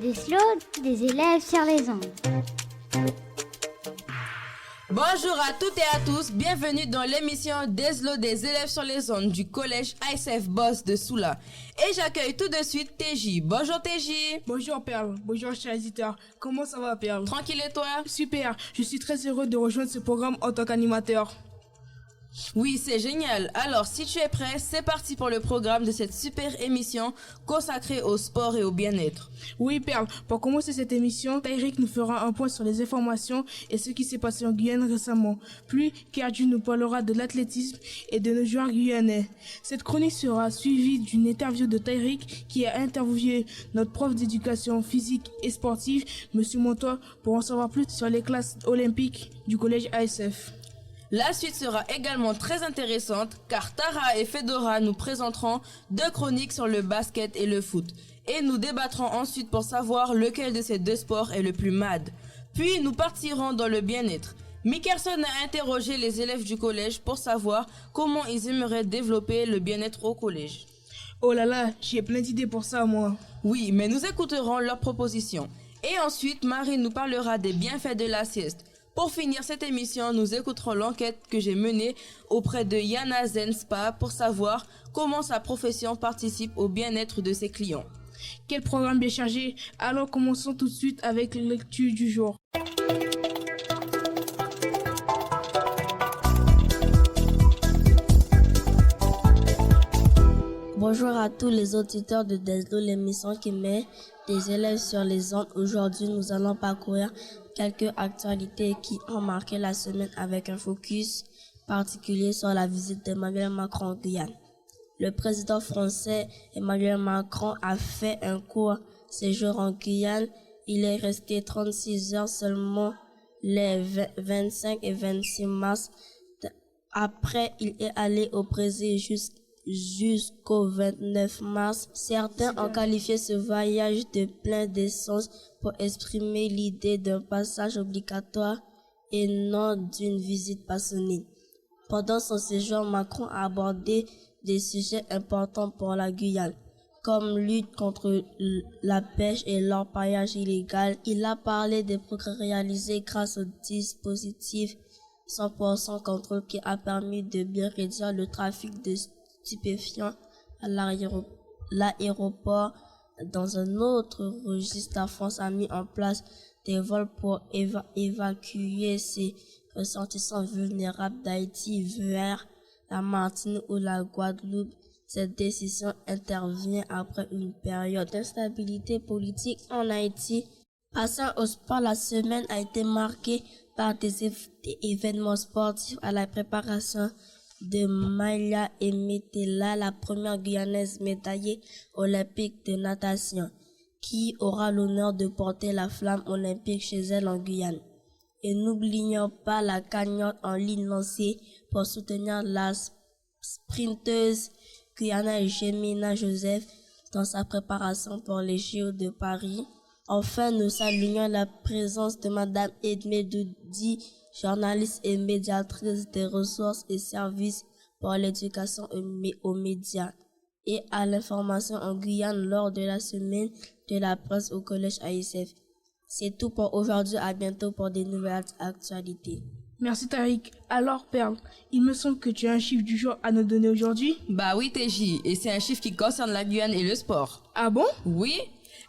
Des slows des élèves sur les ondes. Bonjour à toutes et à tous, bienvenue dans l'émission Deslo des élèves sur les ondes du collège ICF Boss de Soula. Et j'accueille tout de suite TJ. Bonjour TJ. Bonjour Perle, bonjour chers auditeurs. Comment ça va Perle? Tranquille et toi? Super, je suis très heureux de rejoindre ce programme en tant qu'animateur. Oui, c'est génial. Alors, si tu es prêt, c'est parti pour le programme de cette super émission consacrée au sport et au bien-être. Oui Perle, pour commencer cette émission, Tyrick nous fera un point sur les informations et ce qui s'est passé en Guyane récemment. Puis, Kerdu nous parlera de l'athlétisme et de nos joueurs guyanais. Cette chronique sera suivie d'une interview de Tyrick qui a interviewé notre prof d'éducation physique et sportive, Monsieur Montois, pour en savoir plus sur les classes olympiques du collège ASF. La suite sera également très intéressante car Tara et Fedora nous présenteront 2 chroniques sur le basket et le foot. Et nous débattrons ensuite pour savoir lequel de ces 2 sports est le plus mad. Puis nous partirons dans le bien-être. Mickelson a interrogé les élèves du collège pour savoir comment ils aimeraient développer le bien-être au collège. Oh là là, j'ai plein d'idées pour ça moi. Oui, mais nous écouterons leurs propositions. Et ensuite, Marie nous parlera des bienfaits de la sieste. Pour finir cette émission, nous écouterons l'enquête que j'ai menée auprès de Yana Zen Spa pour savoir comment sa profession participe au bien-être de ses clients. Quel programme bien chargé! Alors commençons tout de suite avec la lecture du jour. Bonjour à tous les auditeurs de Deslo, l'émission qui met des élèves sur les ondes. Aujourd'hui, nous allons parcourir quelques actualités qui ont marqué la semaine avec un focus particulier sur la visite d'Emmanuel Macron en Guyane. Le président français Emmanuel Macron a fait un court séjour en Guyane. Il est resté 36 heures seulement les 25 et 26 mars. Après, il est allé au Brésil jusqu'au 29 mars. Certains ont qualifié ce voyage de plein d'essence pour exprimer l'idée d'un passage obligatoire et non d'une visite passionnée. Pendant son séjour, Macron a abordé des sujets importants pour la Guyane, comme lutte contre la pêche et l'orpaillage illégal. Il a parlé des progrès réalisés grâce au dispositif 100% contrôle qui a permis de bien réduire le trafic de stupéfiants à l'aéroport. Dans un autre registre, la France a mis en place des vols pour évacuer ses ressortissants vulnérables d'Haïti vers la Martinique ou la Guadeloupe. Cette décision intervient après une période d'instabilité politique en Haïti. Passant au sport, la semaine a été marquée par des événements sportifs à la préparation de Maya Emetela, la première Guyanaise médaillée olympique de natation, qui aura l'honneur de porter la flamme olympique chez elle en Guyane. Et n'oublions pas la cagnotte en ligne lancée pour soutenir la sprinteuse guyanaise Jemina Joseph dans sa préparation pour les JO de Paris. Enfin, nous saluons la présence de Madame Edmé Doudi, journaliste et médiatrice des ressources et services pour l'éducation aux médias et à l'information en Guyane lors de la semaine de la presse au collège AICF. C'est tout pour aujourd'hui, à bientôt pour des nouvelles actualités. Merci Tariq. Alors Perle, il me semble que tu as un chiffre du jour à nous donner aujourd'hui. Bah oui TJ, et c'est un chiffre qui concerne la Guyane et le sport. Ah bon? Oui,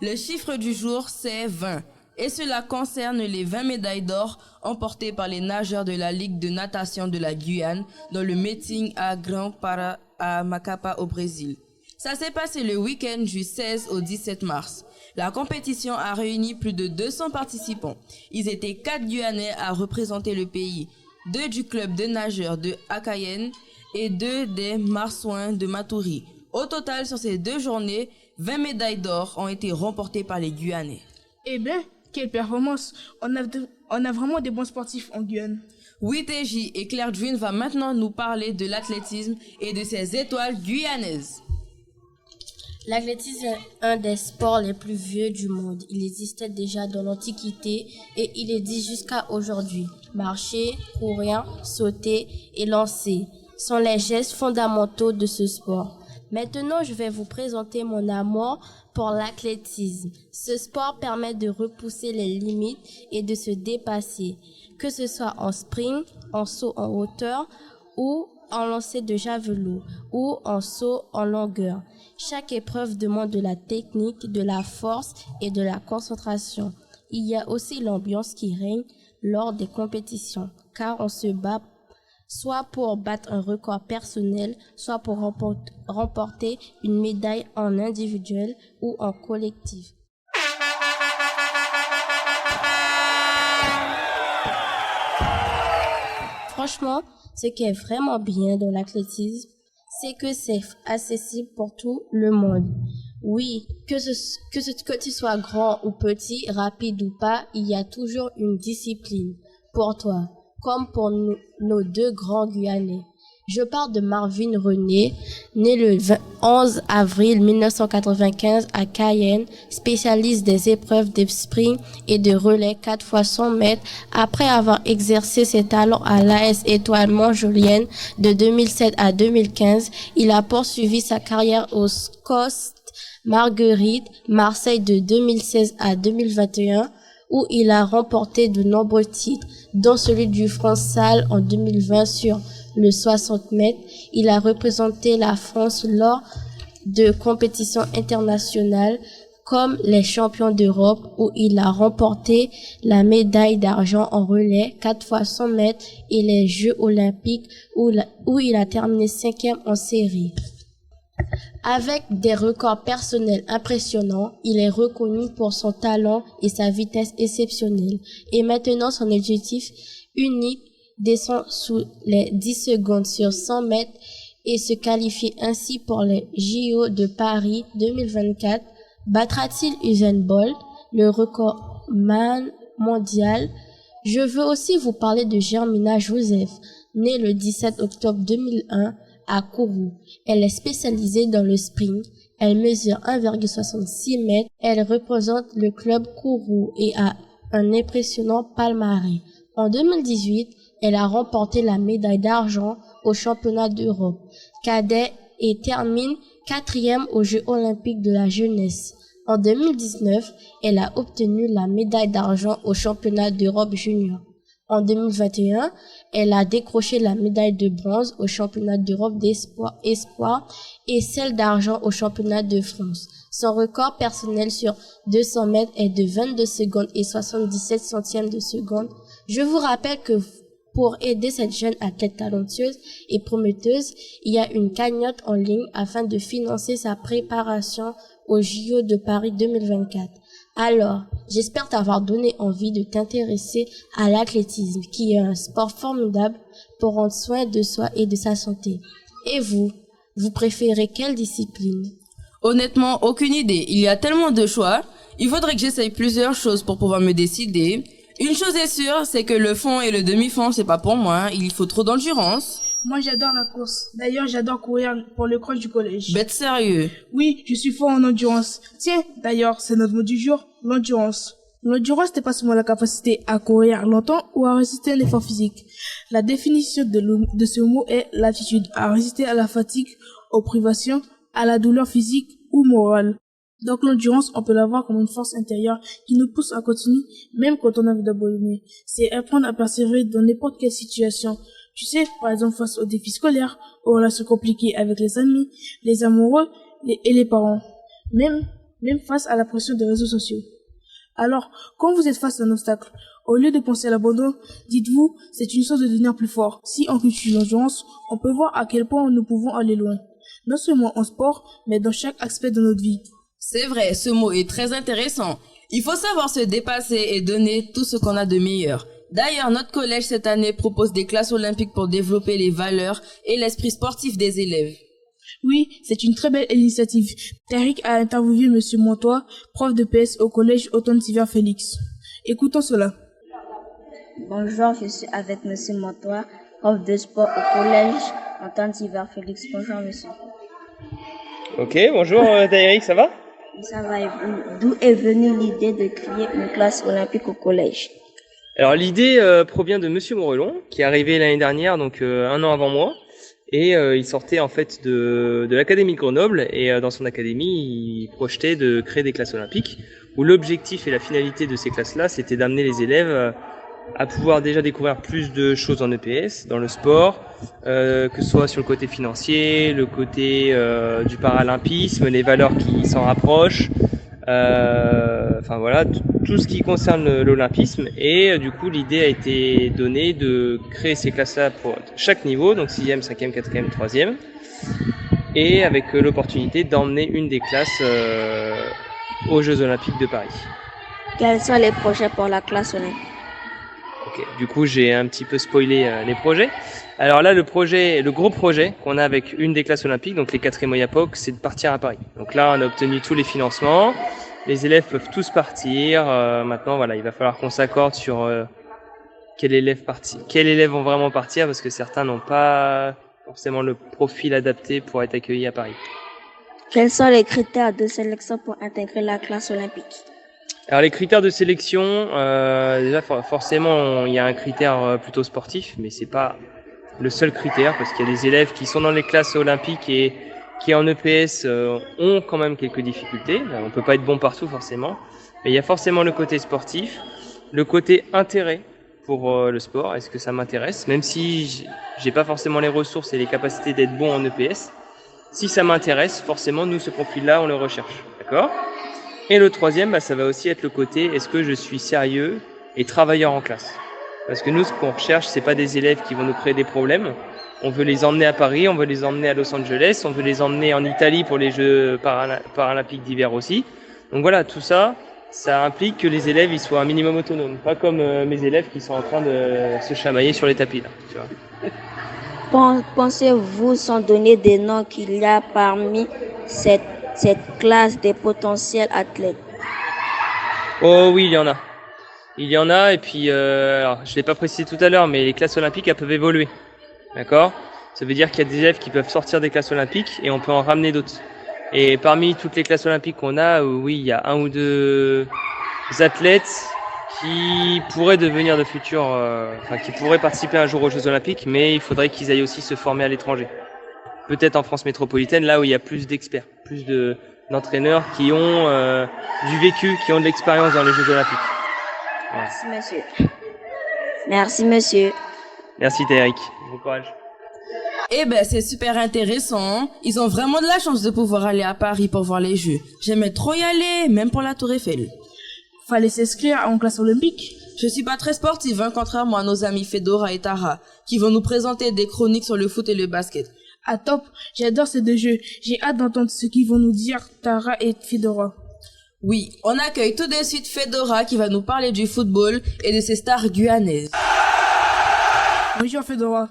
le chiffre du jour c'est 20. Et cela concerne les 20 médailles d'or emportées par les nageurs de la Ligue de natation de la Guyane dans le meeting à Grand Para à Macapa au Brésil. Ça s'est passé le week-end du 16 au 17 mars. La compétition a réuni plus de 200 participants. Ils étaient 4 Guyanais à représenter le pays, 2 du club de nageurs de Akayen et 2 des Marsouins de Matoury. Au total, sur ces 2 journées, 20 médailles d'or ont été remportées par les Guyanais. Eh bien, quelle performance! On a vraiment des bons sportifs en Guyane. Oui TJ, et Claire Dwyn va maintenant nous parler de l'athlétisme et de ses étoiles guyanaises. L'athlétisme est un des sports les plus vieux du monde. Il existait déjà dans l'Antiquité et il existe jusqu'à aujourd'hui. Marcher, courir, sauter et lancer. sont les gestes fondamentaux de ce sport. Maintenant, je vais vous présenter mon amour pour l'athlétisme. Ce sport permet de repousser les limites et de se dépasser, que ce soit en sprint, en saut en hauteur ou en lancer de javelot ou en saut en longueur. Chaque épreuve demande de la technique, de la force et de la concentration. Il y a aussi l'ambiance qui règne lors des compétitions, car on se bat soit pour battre un record personnel, soit pour remporter une médaille en individuel ou en collectif. Franchement, ce qui est vraiment bien dans l'athlétisme, c'est que c'est accessible pour tout le monde. Oui, que tu sois grand ou petit, rapide ou pas, il y a toujours une discipline pour toi, comme pour nos deux grands Guyanais. Je parle de Marvin René, né le 11 avril 1995 à Cayenne, spécialiste des épreuves de sprint et de relais 4 x 100 mètres. Après avoir exercé ses talents à l'AS Étoile Montjolienne de 2007 à 2015, il a poursuivi sa carrière au SCOS Marguerite Marseille de 2016 à 2021, où il a remporté de nombreux titres, dont celui du France Salle en 2020 sur le 60 mètres. Il a représenté la France lors de compétitions internationales comme les champions d'Europe, où il a remporté la médaille d'argent en relais 4 x 100 mètres et les Jeux olympiques où il a terminé 5e en série. Avec des records personnels impressionnants, il est reconnu pour son talent et sa vitesse exceptionnelle. Et maintenant, son objectif unique descend sous les 10 secondes sur 100 mètres et se qualifie ainsi pour les JO de Paris 2024. Battra-t-il Usain Bolt, le recordman mondial? Je veux aussi vous parler de Germina Joseph, née le 17 octobre 2001 à Kourou. Elle est spécialisée dans le sprint. Elle mesure 1,66 mètres. Elle représente le club Kourou et a un impressionnant palmarès. En 2018, elle a remporté la médaille d'argent au championnat d'Europe cadet et termine 4e aux Jeux olympiques de la jeunesse. En 2019, elle a obtenu la médaille d'argent au championnat d'Europe junior. En 2021, elle a décroché la médaille de bronze au championnat d'Europe d'espoir et celle d'argent au championnat de France. Son record personnel sur 200 mètres est de 22 secondes et 77 centièmes de seconde. Je vous rappelle que pour aider cette jeune athlète talentueuse et prometteuse, il y a une cagnotte en ligne afin de financer sa préparation au JO de Paris 2024. Alors, j'espère t'avoir donné envie de t'intéresser à l'athlétisme, qui est un sport formidable pour rendre soin de soi et de sa santé. Et vous préférez quelle discipline? Honnêtement, aucune idée. Il y a tellement de choix. Il faudrait que j'essaye plusieurs choses pour pouvoir me décider. Une chose est sûre, c'est que le fond et le demi-fond, c'est pas pour moi. Il faut trop d'endurance. Moi, j'adore la course. D'ailleurs, j'adore courir pour le cross du collège. Bête sérieux. Oui, je suis fort en endurance. Tiens, d'ailleurs, c'est notre mot du jour, l'endurance. L'endurance n'est pas seulement la capacité à courir longtemps ou à résister à un effort physique. La définition de ce mot est l'aptitude à résister à la fatigue, aux privations, à la douleur physique ou morale. Donc l'endurance, on peut la voir comme une force intérieure qui nous pousse à continuer même quand on a envie d'abandonner. C'est apprendre à persévérer dans n'importe quelle situation. Tu sais, par exemple face aux défis scolaires, aux relations compliquées avec les amis, les amoureux et les parents. Même face à la pression des réseaux sociaux. Alors, quand vous êtes face à un obstacle, au lieu de penser à l'abandon, dites-vous, c'est une chose de devenir plus fort. Si on cultive l'endurance, on peut voir à quel point nous pouvons aller loin. Non seulement en sport, mais dans chaque aspect de notre vie. C'est vrai, ce mot est très intéressant. Il faut savoir se dépasser et donner tout ce qu'on a de meilleur. D'ailleurs, notre collège cette année propose des classes olympiques pour développer les valeurs et l'esprit sportif des élèves. Oui, c'est une très belle initiative. Tariq a interviewé Monsieur Montois, prof de PS au collège Automne-Hiver Félix. Écoutons cela. Bonjour, je suis avec Monsieur Montois, prof de sport au collège Automne-Hiver Félix. Bonjour, monsieur. Ok, bonjour Tariq, ça va? Ça va et vous? D'où est venue l'idée de créer une classe olympique au collège? Alors l'idée provient de Monsieur Morelon, qui est arrivé l'année dernière, donc un an avant moi. Et il sortait en fait de l'académie de Grenoble et dans son académie, il projetait de créer des classes olympiques où l'objectif et la finalité de ces classes-là, c'était d'amener les élèves à pouvoir déjà découvrir plus de choses en EPS, dans le sport, que ce soit sur le côté financier, le côté du paralympisme, les valeurs qui s'en rapprochent, enfin voilà, tout ce qui concerne l'olympisme. Et du coup, l'idée a été donnée de créer ces classes-là pour chaque niveau, donc 6e, 5e, 4e, 3e, et avec l'opportunité d'emmener une des classes aux Jeux Olympiques de Paris. Quels sont les projets pour la classe olympique? Ok, du coup j'ai un petit peu spoilé les projets. Alors là, le gros projet qu'on a avec une des classes olympiques, donc les 4e OYAPOC, c'est de partir à Paris. Donc là, on a obtenu tous les financements, les élèves peuvent tous partir. Maintenant, voilà, il va falloir qu'on s'accorde sur quels élèves vont vraiment partir, parce que certains n'ont pas forcément le profil adapté pour être accueillis à Paris. Quels sont les critères de sélection pour intégrer la classe olympique? Alors les critères de sélection, déjà forcément il y a un critère plutôt sportif, mais c'est pas le seul critère, parce qu'il y a des élèves qui sont dans les classes olympiques et qui en EPS ont quand même quelques difficultés. On peut pas être bon partout forcément, mais il y a forcément le côté sportif, le côté intérêt pour le sport. Est-ce que ça m'intéresse? Même si j'ai pas forcément les ressources et les capacités d'être bon en EPS, si ça m'intéresse, forcément nous ce profil-là on le recherche, d'accord? Et le troisième, ça va aussi être le côté, est-ce que je suis sérieux et travailleur en classe? Parce que nous, ce qu'on recherche, c'est pas des élèves qui vont nous créer des problèmes. On veut les emmener à Paris, on veut les emmener à Los Angeles, on veut les emmener en Italie pour les Jeux paralympiques d'hiver aussi. Donc voilà, tout ça, ça implique que les élèves ils soient un minimum autonomes. Pas comme mes élèves qui sont en train de se chamailler sur les tapis là, tu vois. Pensez-vous, sans donner des noms, qu'il y a parmi cette classe des potentiels athlètes? Oh oui, il y en a. Il y en a, et puis, alors, je l'ai pas précisé tout à l'heure, mais les classes olympiques, elles peuvent évoluer. D'accord? Ça veut dire qu'il y a des élèves qui peuvent sortir des classes olympiques et on peut en ramener d'autres. Et parmi toutes les classes olympiques qu'on a, oui, il y a un ou deux athlètes qui pourraient devenir de futurs, qui pourraient participer un jour aux Jeux Olympiques, mais il faudrait qu'ils aillent aussi se former à l'étranger. Peut-être en France métropolitaine, là où il y a plus d'experts, plus d'entraîneurs qui ont du vécu, qui ont de l'expérience dans les Jeux Olympiques. Voilà. Merci, monsieur. Merci, monsieur. Merci, Thééric. Bon courage. Eh ben, c'est super intéressant. Ils ont vraiment de la chance de pouvoir aller à Paris pour voir les Jeux. J'aimais trop y aller, même pour la Tour Eiffel. Fallait s'inscrire en classe olympique. Je suis pas très sportive, contrairement à nos amis Fedora et Tara, qui vont nous présenter des chroniques sur le foot et le basket. Ah top, j'adore ces deux jeux. J'ai hâte d'entendre ce qu'ils vont nous dire, Tara et Fedora. Oui, on accueille tout de suite Fedora qui va nous parler du football et de ses stars guyanaises. Bonjour Fedora.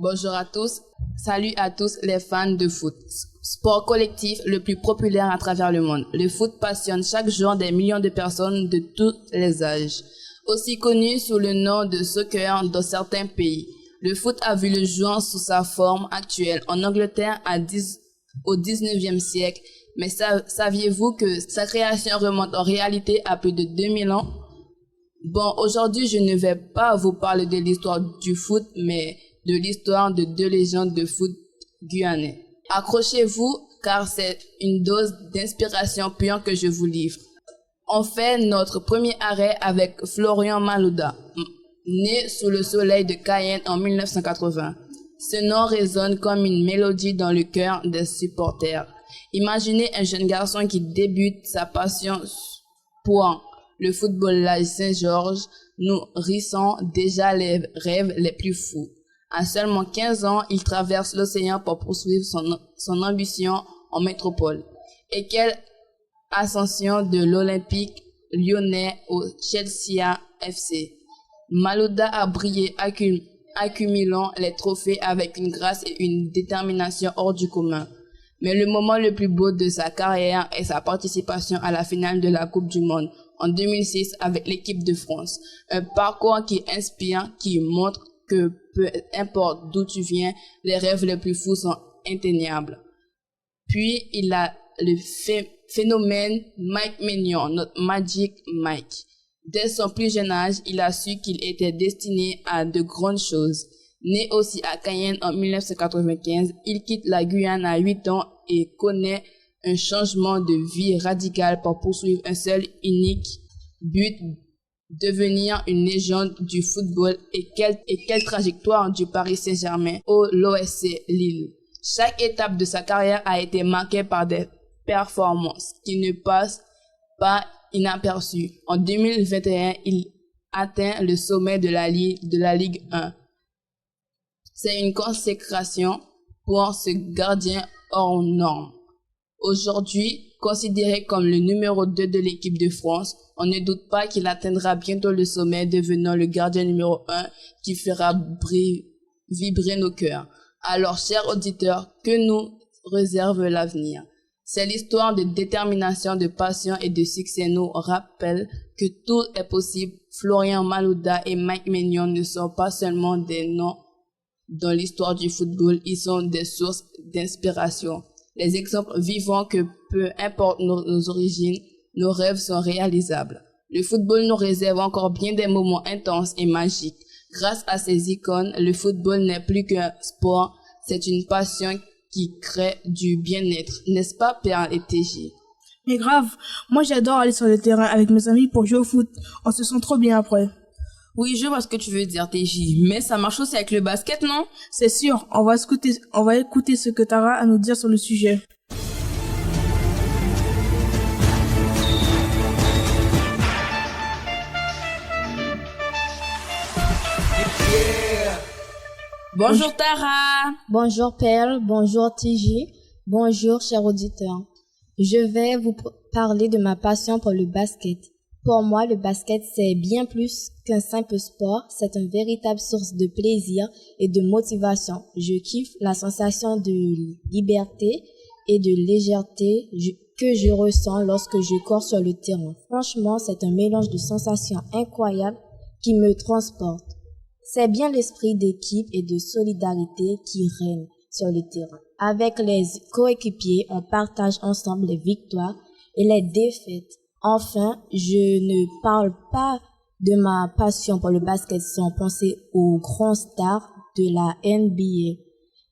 Bonjour à tous. Salut à tous les fans de foot. Sport collectif le plus populaire à travers le monde. Le foot passionne chaque jour des millions de personnes de tous les âges. Aussi connu sous le nom de soccer dans certains pays. Le foot a vu le jour sous sa forme actuelle en Angleterre au 19e siècle. Mais saviez-vous que sa création remonte en réalité à plus de 2000 ans? Bon, aujourd'hui, je ne vais pas vous parler de l'histoire du foot, mais de l'histoire de deux légendes de foot guyanais. Accrochez-vous, car c'est une dose d'inspiration pure que je vous livre. On fait notre premier arrêt avec Florian Malouda, né sous le soleil de Cayenne en 1980. Ce nom résonne comme une mélodie dans le cœur des supporters. Imaginez un jeune garçon qui débute sa passion pour le football à l'âge Saint-Georges, nourrissant déjà les rêves les plus fous. À seulement 15 ans, il traverse l'océan pour poursuivre son ambition en métropole. Et quelle ascension de l'Olympique lyonnais au Chelsea FC. Malouda a brillé accumulant les trophées avec une grâce et une détermination hors du commun. Mais le moment le plus beau de sa carrière est sa participation à la finale de la Coupe du Monde en 2006 avec l'équipe de France. Un parcours qui inspire, qui montre que peu importe d'où tu viens, les rêves les plus fous sont inatteignables. Puis il a le phénomène Mike Maignan, notre Magic Mike. Dès son plus jeune âge, il a su qu'il était destiné à de grandes choses. Né aussi à Cayenne en 1995, il quitte la Guyane à 8 ans et connaît un changement de vie radical pour poursuivre un seul unique but, devenir une légende du football. Et quelle trajectoire du Paris Saint-Germain au l'OSC Lille. Chaque étape de sa carrière a été marquée par des performances qui ne passent pas inaperçues. En 2021, il atteint le sommet de la Ligue 1. C'est une consécration pour ce gardien hors norme. Aujourd'hui, considéré comme le numéro 2 de l'équipe de France, on ne doute pas qu'il atteindra bientôt le sommet, devenant le gardien numéro 1 qui fera vibrer nos cœurs. Alors, chers auditeurs, que nous réserve l'avenir? C'est l'histoire de détermination, de passion et de succès nous rappelle que tout est possible. Florian Malouda et Mike Maignan ne sont pas seulement des noms dans l'histoire du football, ils sont des sources d'inspiration. Les exemples vivants que peu importe nos origines, nos rêves sont réalisables. Le football nous réserve encore bien des moments intenses et magiques. Grâce à ces icônes, le football n'est plus qu'un sport, c'est une passion qui crée du bien-être, n'est-ce pas, Perle et TJ? Mais grave, moi j'adore aller sur le terrain avec mes amis pour jouer au foot. On se sent trop bien après. Oui, je vois ce que tu veux dire, TJ, mais ça marche aussi avec le basket, non? C'est sûr, on va écouter ce que Tara a à nous dire sur le sujet. Bonjour Tara. Bonjour Perle, bonjour TJ, bonjour chers auditeurs. Je vais vous parler de ma passion pour le basket. Pour moi, le basket, c'est bien plus qu'un simple sport, c'est une véritable source de plaisir et de motivation. Je kiffe la sensation de liberté et de légèreté que je ressens lorsque je cours sur le terrain. Franchement, c'est un mélange de sensations incroyables qui me transporte. C'est bien l'esprit d'équipe et de solidarité qui règne sur le terrain. Avec les coéquipiers, on partage ensemble les victoires et les défaites. Enfin, je ne parle pas de ma passion pour le basket sans penser aux grands stars de la NBA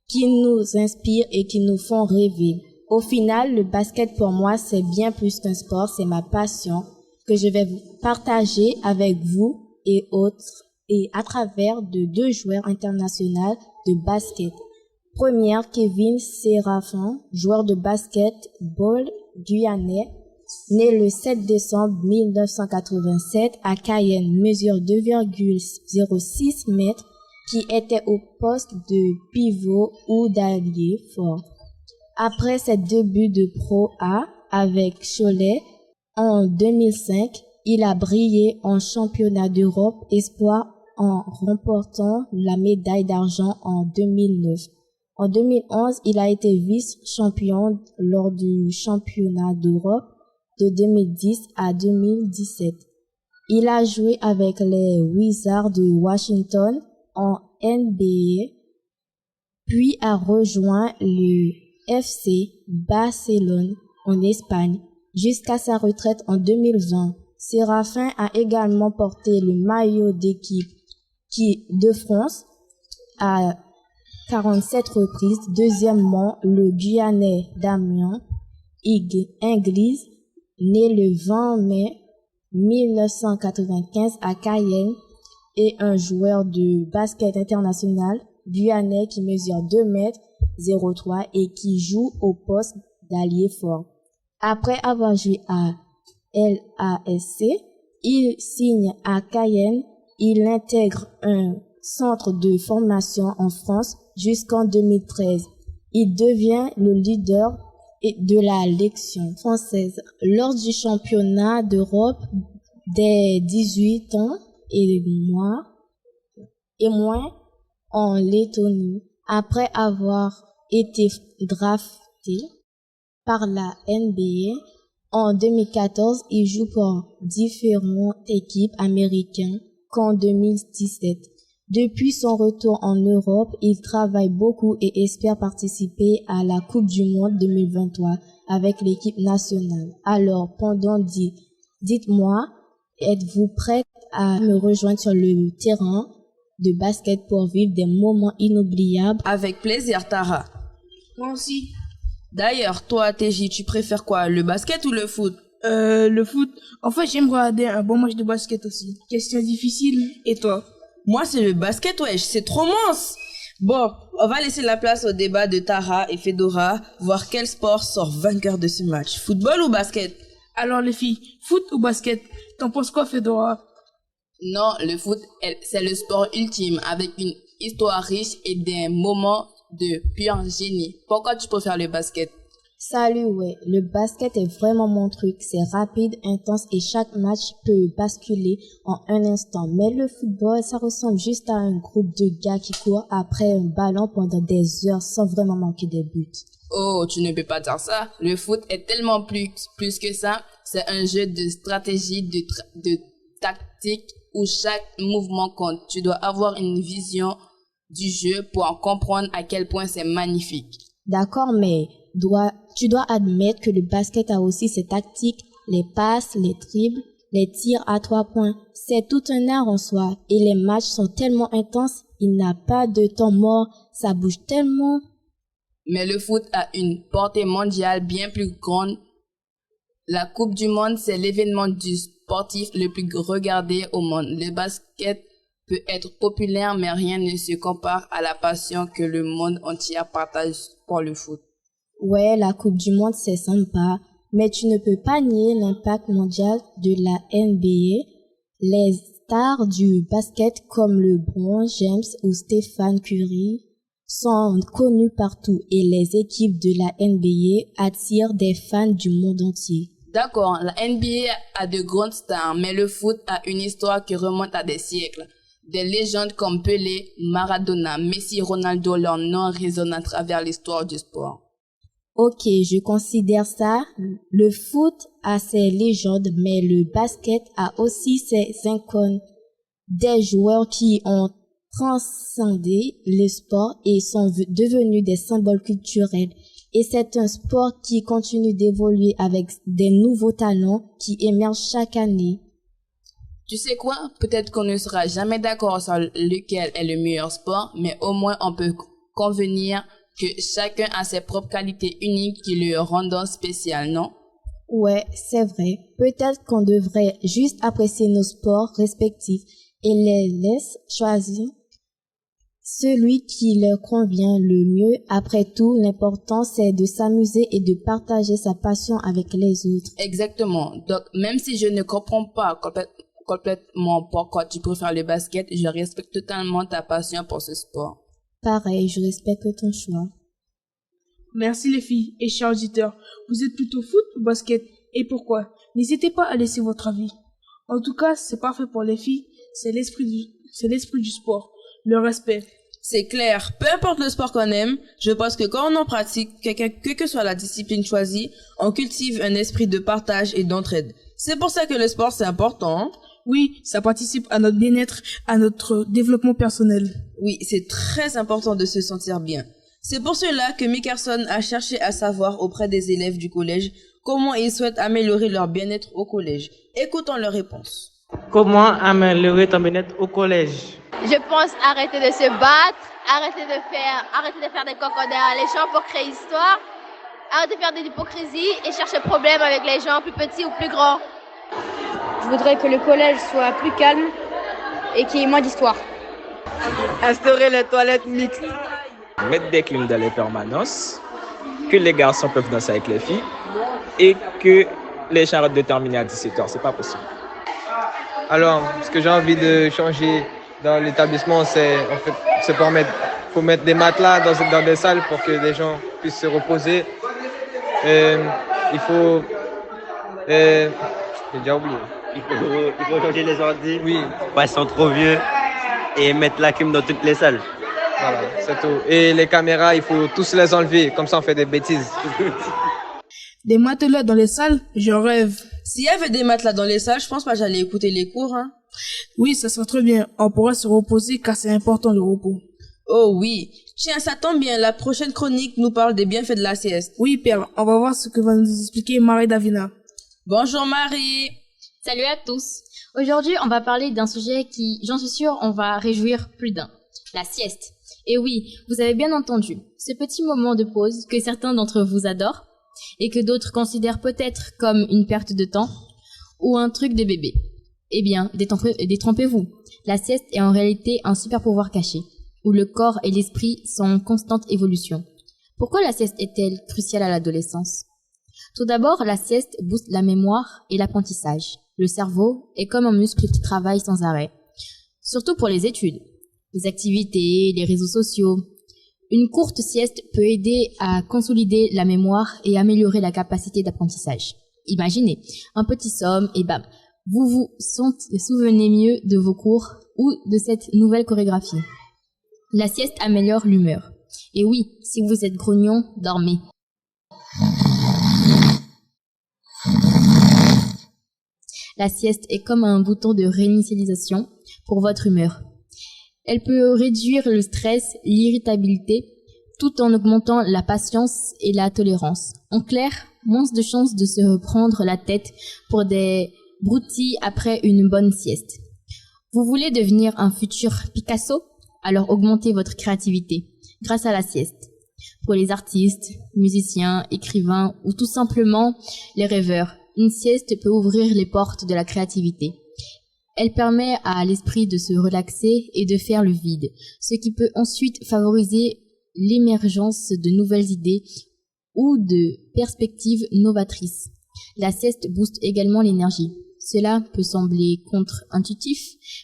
qui nous inspirent et qui nous font rêver. Au final, le basket pour moi, c'est bien plus qu'un sport, c'est ma passion que je vais partager avec vous et autres et à travers de 2 joueurs internationaux de basket. Première, Kevin Séraphin, joueur de basketball guyanais, né le 7 décembre 1987 à Cayenne, mesure 2,06 mètres, qui était au poste de pivot ou d'ailier fort. Après ses débuts de Pro A avec Cholet en 2005, il a brillé en championnat d'Europe espoir en remportant la médaille d'argent en 2009. En 2011, il a été vice-champion lors du championnat d'Europe de 2010 à 2017. Il a joué avec les Wizards de Washington en NBA, puis a rejoint le FC Barcelone en Espagne jusqu'à sa retraite en 2020. Séraphin a également porté le maillot d'équipe de France à 47 reprises. Deuxièmement, le Guyanais Damien Inglis, né le 20 mai 1995 à Cayenne, est un joueur de basket international guyanais qui mesure 2 mètres 03 et qui joue au poste d'ailier fort. Après avoir joué à LASC, il signe à Cayenne. Il intègre un centre de formation en France jusqu'en 2013. Il devient le leader de la sélection française lors du championnat d'Europe des 18 ans et moins en Lettonie. Après avoir été drafté par la NBA, en 2014, il joue pour différentes équipes américaines qu'en 2017. Depuis son retour en Europe, il travaille beaucoup et espère participer à la Coupe du Monde 2023 avec l'équipe nationale. Alors, dites-moi, êtes-vous prête à me rejoindre sur le terrain de basket pour vivre des moments inoubliables. Avec plaisir, Tara. Moi aussi. D'ailleurs, toi, TJ, tu préfères quoi, le basket ou le foot? Le foot. En fait, j'aime regarder un bon match de basket aussi. Question difficile. Et toi? Moi, c'est le basket, wesh, c'est trop mince. Bon, on va laisser la place au débat de Tara et Fedora, voir quel sport sort vainqueur de ce match. Football ou basket? Alors les filles, foot ou basket? T'en penses quoi, Fedora? Non, le foot, c'est le sport ultime, avec une histoire riche et des moments de pur génie. Pourquoi tu préfères le basket? Salut, ouais, le basket est vraiment mon truc. C'est rapide, intense et chaque match peut basculer en un instant. Mais le football, ça ressemble juste à un groupe de gars qui courent après un ballon pendant des heures sans vraiment manquer des buts. Oh, tu ne peux pas dire ça. Le foot est tellement plus que ça. C'est un jeu de stratégie, de tactique où chaque mouvement compte. Tu dois avoir une vision du jeu pour en comprendre à quel point c'est magnifique. D'accord, mais tu dois admettre que le basket a aussi ses tactiques, les passes, les dribbles, les tirs à 3 points. C'est tout un art en soi et les matchs sont tellement intenses, il n'y a pas de temps mort, ça bouge tellement. Mais le foot a une portée mondiale bien plus grande. La Coupe du Monde, c'est l'événement du sportif le plus regardé au monde. Le basket peut être populaire, mais rien ne se compare à la passion que le monde entier partage pour le foot. Ouais, la Coupe du Monde, c'est sympa, mais tu ne peux pas nier l'impact mondial de la NBA. Les stars du basket comme LeBron James ou Stephen Curry sont connus partout et les équipes de la NBA attirent des fans du monde entier. D'accord, la NBA a de grandes stars, mais le foot a une histoire qui remonte à des siècles. Des légendes comme Pelé, Maradona, Messi, Ronaldo, leur nom résonne à travers l'histoire du sport. Ok, je considère ça. Le foot a ses légendes, mais le basket a aussi ses icônes. Des joueurs qui ont transcendé le sport et sont devenus des symboles culturels. Et c'est un sport qui continue d'évoluer avec des nouveaux talents qui émergent chaque année. Tu sais quoi? Peut-être qu'on ne sera jamais d'accord sur lequel est le meilleur sport, mais au moins on peut convenir que chacun a ses propres qualités uniques qui le rendent spécial, non? Ouais, c'est vrai. Peut-être qu'on devrait juste apprécier nos sports respectifs et les laisser choisir celui qui leur convient le mieux. Après tout, l'important c'est de s'amuser et de partager sa passion avec les autres. Exactement. Donc, même si je ne comprends pas complètement pourquoi tu préfères le basket, je respecte totalement ta passion pour ce sport. Pareil, je respecte ton choix. Merci les filles et chers auditeurs. Vous êtes plutôt foot ou basket? Et pourquoi? N'hésitez pas à laisser votre avis. En tout cas, c'est parfait pour les filles. C'est l'esprit du sport. Le respect. C'est clair. Peu importe le sport qu'on aime, je pense que quand on en pratique, quelle que soit la discipline choisie, on cultive un esprit de partage et d'entraide. C'est pour ça que le sport, c'est important, hein? Oui, ça participe à notre bien-être, à notre développement personnel. Oui, c'est très important de se sentir bien. C'est pour cela que Mickerson a cherché à savoir auprès des élèves du collège comment ils souhaitent améliorer leur bien-être au collège. Écoutons leurs réponses. Comment améliorer ton bien-être au collège? Je pense arrêter de se battre, arrêter de faire des cocos derrière les gens pour créer histoire, arrêter de faire de l'hypocrisie et chercher problème avec les gens plus petits ou plus grands. Je voudrais que le collège soit plus calme et qu'il y ait moins d'histoire. Instaurer les toilettes mixtes. Mettre des clims dans les permanences, que les garçons peuvent danser avec les filles et que les gens arrêtent de terminer à 17h. C'est pas possible. Alors, ce que j'ai envie de changer dans l'établissement, c'est faut mettre des matelas dans des salles pour que les gens puissent se reposer. Il faut... j'ai déjà oublié. Il faut changer les ordi, oui. Pas sont trop vieux et mettre la clim dans toutes les salles. Voilà, c'est tout. Et les caméras, il faut tous les enlever, comme ça on fait des bêtises. Des matelas dans les salles, je rêve. S'il y avait des matelas dans les salles, je pense pas que j'allais écouter les cours, hein. Oui, ça serait très bien. On pourrait se reposer car c'est important le repos. Oh oui. Tiens, ça tombe bien, la prochaine chronique nous parle des bienfaits de la sieste. Oui, Père, on va voir ce que va nous expliquer Marie Davina. Bonjour Marie. Salut à tous. Aujourd'hui, on va parler d'un sujet qui, j'en suis sûre, on va réjouir plus d'un. La sieste. Et oui, vous avez bien entendu, ce petit moment de pause que certains d'entre vous adorent et que d'autres considèrent peut-être comme une perte de temps ou un truc de bébé. Eh bien, détrompez-vous. La sieste est en réalité un super pouvoir caché, où le corps et l'esprit sont en constante évolution. Pourquoi la sieste est-elle cruciale à l'adolescence ? Tout d'abord, la sieste booste la mémoire et l'apprentissage. Le cerveau est comme un muscle qui travaille sans arrêt. Surtout pour les études, les activités, les réseaux sociaux. Une courte sieste peut aider à consolider la mémoire et améliorer la capacité d'apprentissage. Imaginez, un petit somme et bam, vous vous souvenez mieux de vos cours ou de cette nouvelle chorégraphie. La sieste améliore l'humeur. Et oui, si vous êtes grognon, dormez. La sieste est comme un bouton de réinitialisation pour votre humeur. Elle peut réduire le stress, l'irritabilité, tout en augmentant la patience et la tolérance. En clair, moins de chances de se prendre la tête pour des broutilles après une bonne sieste. Vous voulez devenir un futur Picasso ? Alors augmentez votre créativité grâce à la sieste. Pour les artistes, musiciens, écrivains ou tout simplement les rêveurs, une sieste peut ouvrir les portes de la créativité. Elle permet à l'esprit de se relaxer et de faire le vide, ce qui peut ensuite favoriser l'émergence de nouvelles idées ou de perspectives novatrices. La sieste booste également l'énergie. Cela peut sembler contre-intuitif,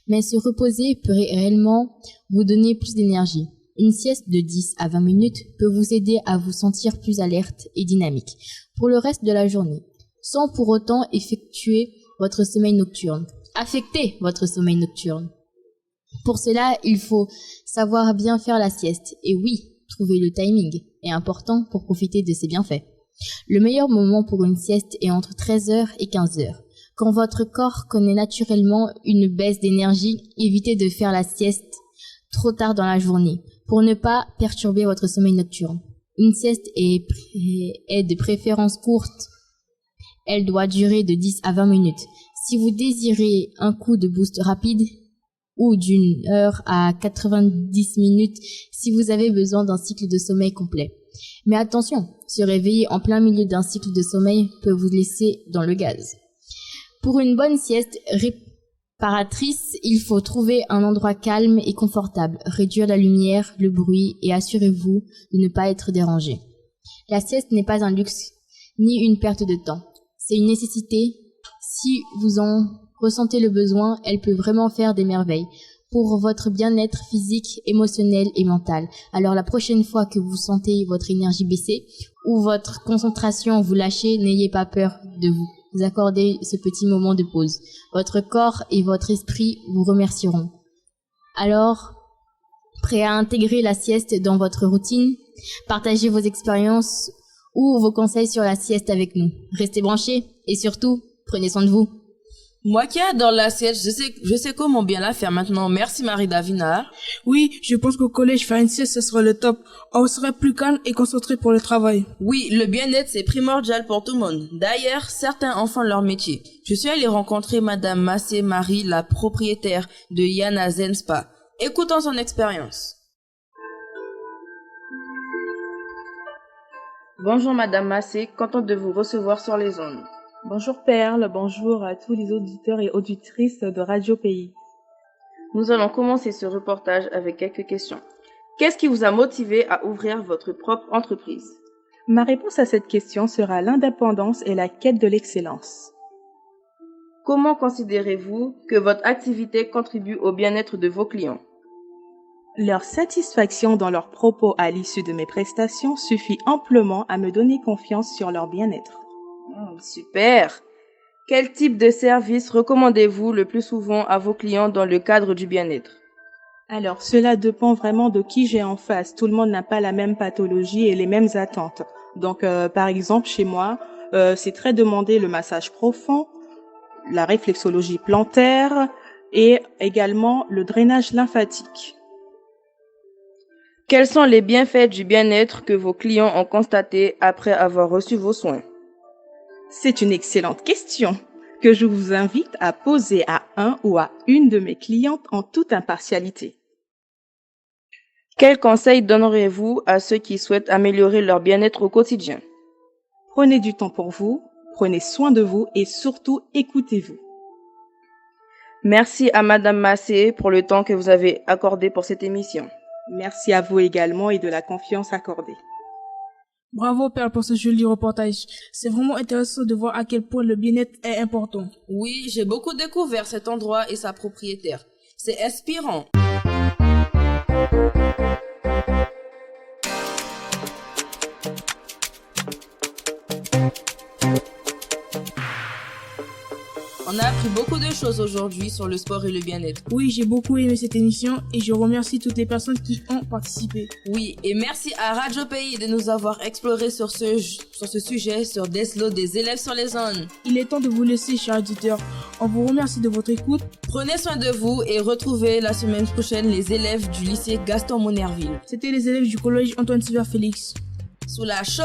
mais se reposer peut réellement vous donner plus d'énergie. Une sieste de 10 à 20 minutes peut vous aider à vous sentir plus alerte et dynamique pour le reste de la journée, sans pour autant affecter votre sommeil nocturne. Pour cela, il faut savoir bien faire la sieste. Et oui, trouver le timing est important pour profiter de ses bienfaits. Le meilleur moment pour une sieste est entre 13h et 15h. Quand votre corps connaît naturellement une baisse d'énergie, évitez de faire la sieste trop tard dans la journée pour ne pas perturber votre sommeil nocturne. Une sieste est de préférence courte. Elle doit durer de 10 à 20 minutes. Si vous désirez un coup de boost rapide ou d'une heure à 90 minutes si vous avez besoin d'un cycle de sommeil complet. Mais attention, se réveiller en plein milieu d'un cycle de sommeil peut vous laisser dans le gaz. Pour une bonne sieste réparatrice, il faut trouver un endroit calme et confortable, réduire la lumière, le bruit et assurez-vous de ne pas être dérangé. La sieste n'est pas un luxe ni une perte de temps. C'est une nécessité. Si vous en ressentez le besoin, elle peut vraiment faire des merveilles pour votre bien-être physique, émotionnel et mental. Alors la prochaine fois que vous sentez votre énergie baisser ou votre concentration vous lâcher, n'ayez pas peur de vous accorder ce petit moment de pause. Votre corps et votre esprit vous remercieront. Alors, prêt à intégrer la sieste dans votre routine? Partagez vos expériences ou vos conseils sur la sieste avec nous. Restez branchés et surtout, prenez soin de vous. Moi qui adore la sieste, je sais comment bien la faire maintenant. Merci Marie-Davina. Oui, je pense qu'au collège, faire une sieste, ce serait le top. On serait plus calme et concentré pour le travail. Oui, le bien-être, c'est primordial pour tout le monde. D'ailleurs, certains en font leur métier. Je suis allée rencontrer Madame Massé Marie, la propriétaire de Yana Zen Spa. Écoutons son expérience. Bonjour Madame Massé, contente de vous recevoir sur les ondes. Bonjour Perle, bonjour à tous les auditeurs et auditrices de Radio Pays. Nous allons commencer ce reportage avec quelques questions. Qu'est-ce qui vous a motivé à ouvrir votre propre entreprise? Ma réponse à cette question sera l'indépendance et la quête de l'excellence. Comment considérez-vous que votre activité contribue au bien-être de vos clients? Leur satisfaction dans leurs propos à l'issue de mes prestations suffit amplement à me donner confiance sur leur bien-être. Super! Quel type de service recommandez-vous le plus souvent à vos clients dans le cadre du bien-être? Alors, cela dépend vraiment de qui j'ai en face. Tout le monde n'a pas la même pathologie et les mêmes attentes. Donc, par exemple, chez moi, c'est très demandé le massage profond, la réflexologie plantaire et également le drainage lymphatique. Quels sont les bienfaits du bien-être que vos clients ont constatés après avoir reçu vos soins? C'est une excellente question. que je vous invite à poser à un ou à une de mes clientes en toute impartialité. Quels conseils donneriez-vous à ceux qui souhaitent améliorer leur bien-être au quotidien? Prenez du temps pour vous, prenez soin de vous et surtout écoutez-vous. Merci à Madame Massé pour le temps que vous avez accordé pour cette émission. Merci à vous également et de la confiance accordée. Bravo Perle pour ce joli reportage. C'est vraiment intéressant de voir à quel point le bien-être est important. Oui, j'ai beaucoup découvert cet endroit et sa propriétaire. C'est inspirant. On a appris beaucoup de choses aujourd'hui sur le sport et le bien-être. Oui, j'ai beaucoup aimé cette émission et je remercie toutes les personnes qui ont participé. Oui, et merci à Radio Pays de nous avoir exploré sur ce sujet sur Deslo des élèves sur les zones. Il est temps de vous laisser, chers auditeurs. On vous remercie de votre écoute. Prenez soin de vous et retrouvez la semaine prochaine les élèves du lycée Gaston Monerville. C'était les élèves du collège Antoine Sylvain Félix. Sous la chaux.